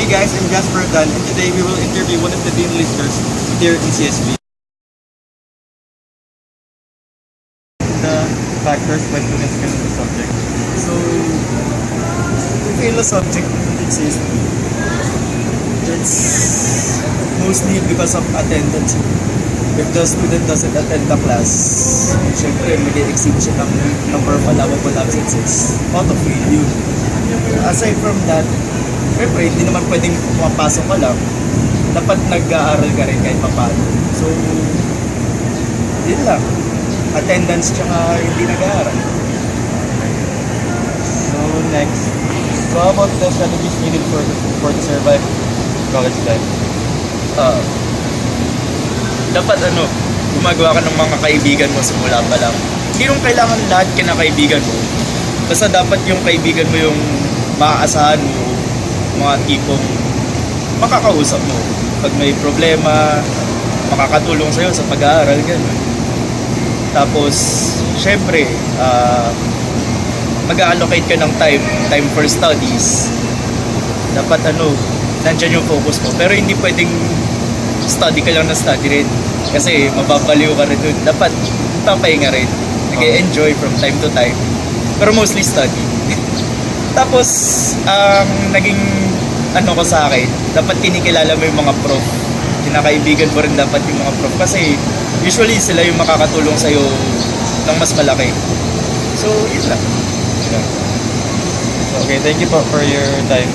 Hey guys, I'm Jasper Dan, and today we will interview one of the dean listers here in CSB. The factors why students fail the subject. So, we fail a subject in CSP. It's mostly because of attendance. If the student doesn't attend the class, syempre mag-exceed siya ng number of allowable absences. Auto fail yun. Aside from that, syempre hindi naman pwedeng pumapasok ka lang. Dapat nag-aaral ka rin kahit papaano. So, yun lang. Attendance tsaka hindi nag-aaral. So next, so how about the strategies needed for to survive college life? Dapat gumagawa ka ng mga kaibigan mo simula pa lang. Hindi rin kailangan lahat kinakaibigan mo. Basta dapat yung kaibigan mo yung maaasahan mo, mga tipong makakausap mo. Pag may problema, makakatulong sa'yo sa pag-aaral, gano'n. Tapos, syempre, mag-allocate ka ng time for studies. Dapat nandyan yung focus mo. Pero hindi pwedeng study ka lang na study rin. Kasi mababaliw ka rin dun. Dapat papahinga rin. Nag-enjoy from time to time. Pero mostly study. Tapos, naging ko sa akin, dapat kinikilala mo yung mga prof. Kinakaibigan mo rin dapat yung mga prof. Kasi usually sila yung makakatulong sa'yo ng mas malaki. So, yun lang. Okay, thank you po for your time.